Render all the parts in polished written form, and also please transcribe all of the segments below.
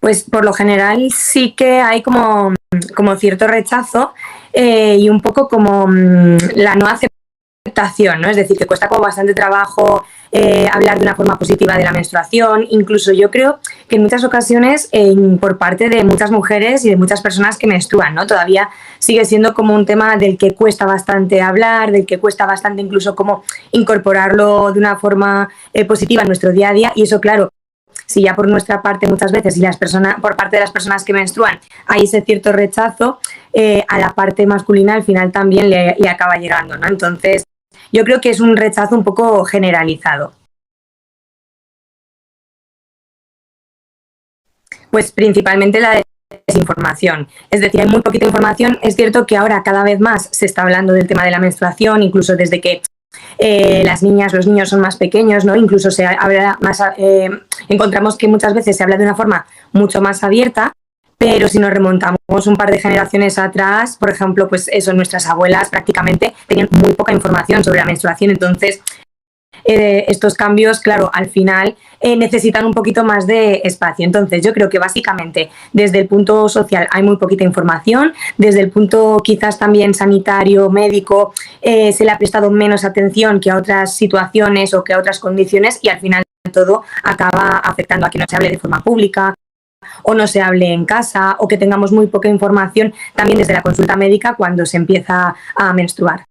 Pues por lo general sí que hay como cierto rechazo y un poco como la no aceptación, ¿no? Es decir, que cuesta como bastante trabajo hablar de una forma positiva de la menstruación. Incluso yo creo que en muchas ocasiones por parte de muchas mujeres y de muchas personas que menstruan, ¿no? Todavía sigue siendo como un tema del que cuesta bastante hablar, del que cuesta bastante incluso como incorporarlo de una forma positiva en nuestro día a día, y eso, claro, si ya por nuestra parte muchas veces y por parte de las personas que menstruan hay ese cierto rechazo, a la parte masculina al final también le acaba llegando, ¿no? Entonces yo creo que es un rechazo un poco generalizado. Pues principalmente la desinformación. Es decir, hay muy poquita información. Es cierto que ahora cada vez más se está hablando del tema de la menstruación, incluso desde que las niñas, los niños son más pequeños, ¿no? Incluso se habla más, encontramos que muchas veces se habla de una forma mucho más abierta, pero si nos remontamos un par de generaciones atrás, por ejemplo, pues eso, nuestras abuelas prácticamente tenían muy poca información sobre la menstruación. Entonces estos cambios, claro, al final necesitan un poquito más de espacio. Entonces yo creo que básicamente desde el punto social hay muy poquita información, desde el punto quizás también sanitario, médico, se le ha prestado menos atención que a otras situaciones o que a otras condiciones, y al final todo acaba afectando a que no se hable de forma pública o no se hable en casa, o que tengamos muy poca información también desde la consulta médica cuando se empieza a menstruar.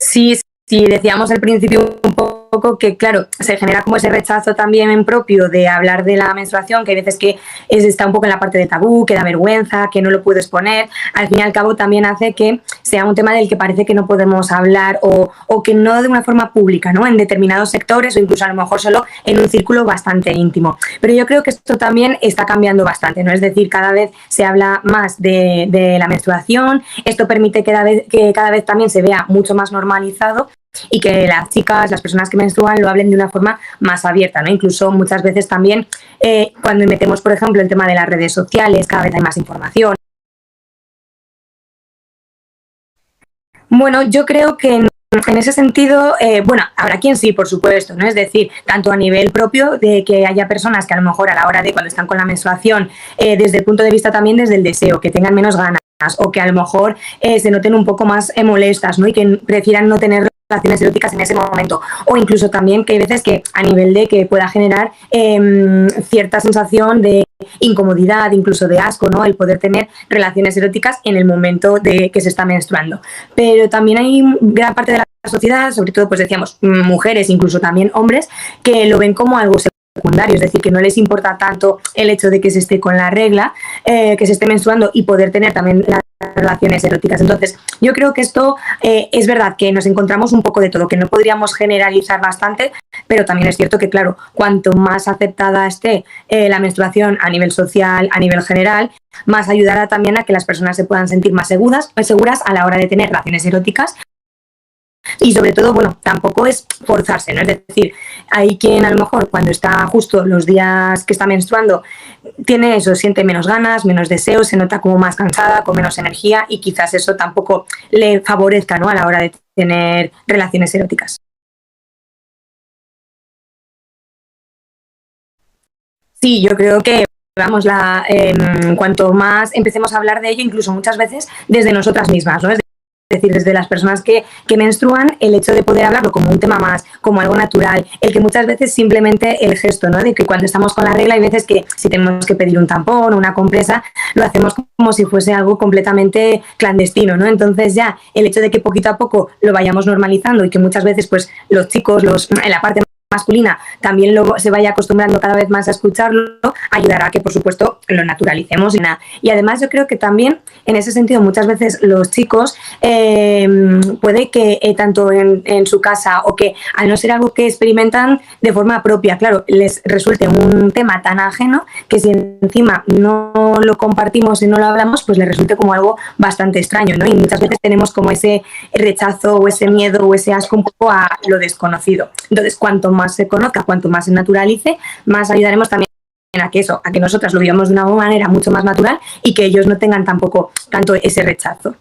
Sí, sí, decíamos al principio un poco que, claro, se genera como ese rechazo también en propio de hablar de la menstruación, que hay veces que está un poco en la parte de tabú, que da vergüenza, que no lo puedes poner. Al fin y al cabo también hace que sea un tema del que parece que no podemos hablar, o que no de una forma pública, ¿no? En determinados sectores, o incluso a lo mejor solo en un círculo bastante íntimo. Pero yo creo que esto también está cambiando bastante, ¿no? Es decir, cada vez se habla más de la menstruación. Esto permite que cada vez también se vea mucho más normalizado, y que las chicas, las personas que menstruan, lo hablen de una forma más abierta, ¿no? Incluso muchas veces también cuando metemos, por ejemplo, el tema de las redes sociales, cada vez hay más información. Bueno, yo creo que en ese sentido, bueno, habrá quien sí, por supuesto, ¿no? Es decir, tanto a nivel propio de que haya personas que a lo mejor a la hora de cuando están con la menstruación, desde el punto de vista también desde el deseo, que tengan menos ganas, o que a lo mejor se noten un poco más molestas, ¿no? Y que prefieran no tener relaciones eróticas en ese momento, o incluso también que hay veces que a nivel de que pueda generar cierta sensación de incomodidad, incluso de asco, ¿no? El poder tener relaciones eróticas en el momento de que se está menstruando. Pero también hay gran parte de la sociedad, sobre todo, pues decíamos, mujeres, incluso también hombres, que lo ven como algo secundario, es decir, que no les importa tanto el hecho de que se esté con la regla, que se esté menstruando y poder tener también las relaciones eróticas. Entonces, yo creo que esto es verdad que nos encontramos un poco de todo, que no podríamos generalizar bastante, pero también es cierto que, claro, cuanto más aceptada esté la menstruación a nivel social, a nivel general, más ayudará también a que las personas se puedan sentir más seguras a la hora de tener relaciones eróticas. Y sobre todo, bueno, tampoco es forzarse, ¿no? Es decir, hay quien a lo mejor cuando está justo los días que está menstruando tiene eso, siente menos ganas, menos deseos, se nota como más cansada, con menos energía, y quizás eso tampoco le favorezca, ¿no? A la hora de tener relaciones eróticas. Sí, yo creo que vamos, cuanto más empecemos a hablar de ello, incluso muchas veces desde nosotras mismas, ¿no? Es decir, desde las personas que menstruan, el hecho de poder hablarlo como un tema más, como algo natural, el que muchas veces simplemente el gesto, ¿no? De que cuando estamos con la regla hay veces que si tenemos que pedir un tampón o una compresa, lo hacemos como si fuese algo completamente clandestino, ¿no? Entonces ya el hecho de que poquito a poco lo vayamos normalizando, y que muchas veces pues los chicos, en la parte masculina también se vaya acostumbrando cada vez más a escucharlo, ayudará a que, por supuesto, lo naturalicemos. Y además yo creo que también en ese sentido muchas veces los chicos puede que tanto en su casa, o que al no ser algo que experimentan de forma propia, claro, les resulte un tema tan ajeno, que si encima no lo compartimos y no lo hablamos, pues les resulte como algo bastante extraño, ¿no? Y muchas veces tenemos como ese rechazo o ese miedo o ese asco un poco a lo desconocido. Entonces, cuanto más se conozca, cuanto más se naturalice, más ayudaremos también a que nosotras lo vivamos de una manera mucho más natural, y que ellos no tengan tampoco tanto ese rechazo.